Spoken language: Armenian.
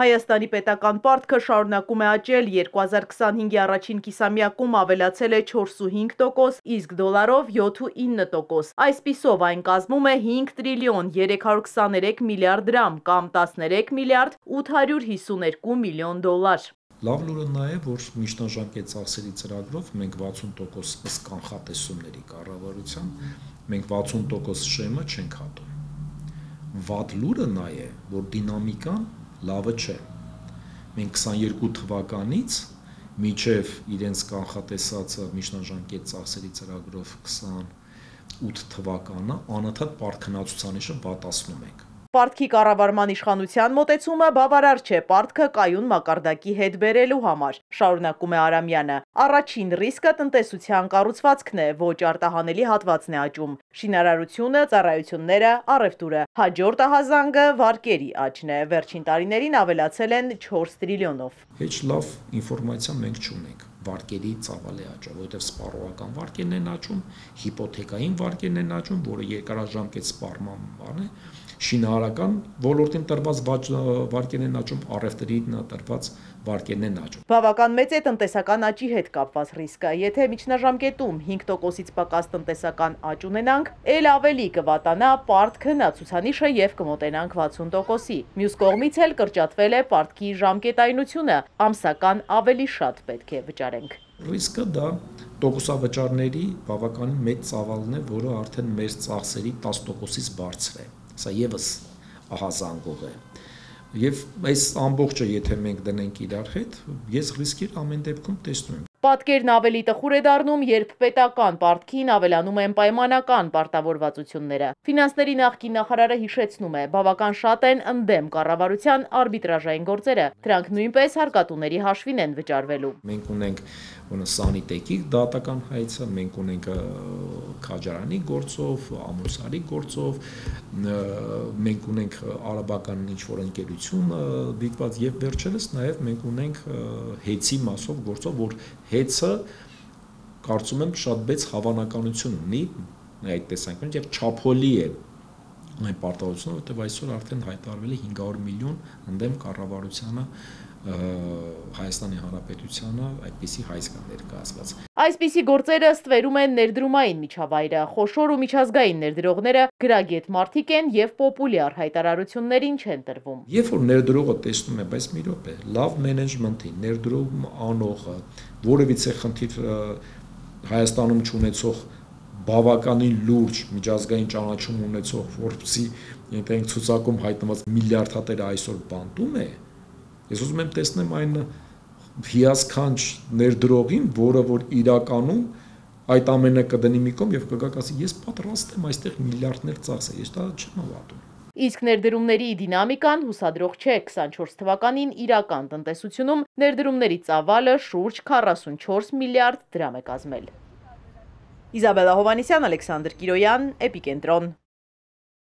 Հայաստանի պետական պարտքը շարունակում է աճել, 2025-ի առաջին կիսամյակում ավելացել է 4,5%, իսկ դոլարով 7,9%։ Այսպիսով այն կազմում է 5 տրիլիոն 323 միլիարդ դրամ կամ 13 միլիարդ 852 միլիոն դոլար։ Լավ լուրը նա է, որ միջնաժամկետ ծախսերի ծրագրով մենք 60% ըստ կանխատեսումների կառավարության, մենք 60% շեմը չենք հատում։ Վատ լուրը նա է, որ դինամիկան լավը չէ։ Մենք 22 թվականից մինչև իրենց կանխատեսածը միջնաժամկետ ծախսերի ծրագրով 28 թվականը անընդհատ պարտքնացուցանիշը վատացնում ենք։ Պարտքի կառավարման իշխանության մոտեցումը բավարար չէ պարտքը կայուն մակարդակի հետ բերելու համար, շարունակում է Արամյանը։ Առաջին ռիսկը տնտեսության կառուցվածքն է, ոչ արտահանելի հատվածն է աճում։ Շինարարությունը, ծառայությունները, առևտուրը։ Հաջորդ ահազանգը վարկերի աճն է։ Վերջին տարիներին ավելացել են 4 տրիլիոնով։ Հեչ լավ ինֆորմացիա մենք չունենք վարկերի ծավալի աճը, որովհետև սպառողական վարկերն են աճում, հիպոթեկային վարկերն են աճում, որը երկարաժամկետ սպառման բան է, շինարարական ոլորտին տրված վարկերն են աճում, առևտրին տրված վարկերն են աճում։ Բավական մեծ է տնտեսական աճի հետ կապված ռիսկը։ Եթե միջնաժամկետում 5%-ից պակաս տնտեսական աճ ունենանք, ել ավելի կվատանա պարտք-հնացուցանիշը եւ կմոտենանք 60%-ի։ Մյուս կողմից էլ կրճատվել է պարտքի ժամկետայնությունը, ամսական ավելի շատ պետք է վճարենք։ Ռիսկը դա տոկոսավճարների բավականին մեծ ծավալն է, որը արդեն մեր ծախսերի 10%-ից բարձր է։ Սա եւս ահազանգող է։ Եվ այս ամբողջը եթե մենք դնենք իրար հետ, ես ռիսկեր ամեն դեպքում տեսնում եմ։ Պատկերն ավելի տխուր է դառնում, երբ պետական պարտքին ավելանում են պայմանական պարտավորվածությունները։ Ֆինանսների նախկին նախարարը հիշեցնում է, բավական շատ են ընդդեմ կառավարության արբիտրաժային գործերը, դրանք նույնպես հարկատուների հաշվին են վճարվելու։ Մենք ունենք Սանիտեկի դատական հայցը, մենք ունենք Քաջարանի գործով, Ամուսարի գործով, մենք ունենք արաբական ինչ-որ ընկերություն դիտված եւ վերջերս նաեւ մենք ունենք հեծի մասով գործով, որ հեծը կարծում եմ շատ մեծ հավանականություն ունի այդ տեսանկյունից եւ չափոլի է այն պարտավորությունը, որտեղ այսօր արդեն հայտարարվել է 500 միլիոն ընդդեմ կառավարությանը Հայաստանի Հանրապետությանը այդպիսի հայց կա ներկայացված։ Այսպիսի գործերը ստվերում են ներդրումային միջավայրը, խոշոր ու միջազգային ներդրողները գրագետ մարդիկ են եւ պոպուլյար հայտարարություններին չեն տրվում։ Երբ որ ներդրողը տեսնում է, բայց մի րոպե, լավ մենեջմենթի, ներդրում անողը, որևիցե խնդիր Հայաստանում չունեցող բավականին լուրջ միջազգային ճանաչում ունեցող Forbes-ի այնտեղ ցուցակում հայտնված միլիարդատերը այսօր բանտում է։ Ես ուզում եմ տեսնեմ այն հիասքանչ ներդրողին, որը որ իրականում այդ ամենը կդնի մի կողմ եւ կգա ասի ես պատրաստ եմ այստեղ միլիարդներ ծախսել, ես դա չեմ հավատում։ Իսկ ներդրումների դինամիկան հուսադրող չէ։ 24 թվականին իրական տնտեսությունում ներդրումների ծավալը շուրջ 44 միլիարդ դրամ է կազմել։ Իզաբելլա Հովհաննիսյան, Ալեքսանդր Կիրոյան, Էպիկենտրոն։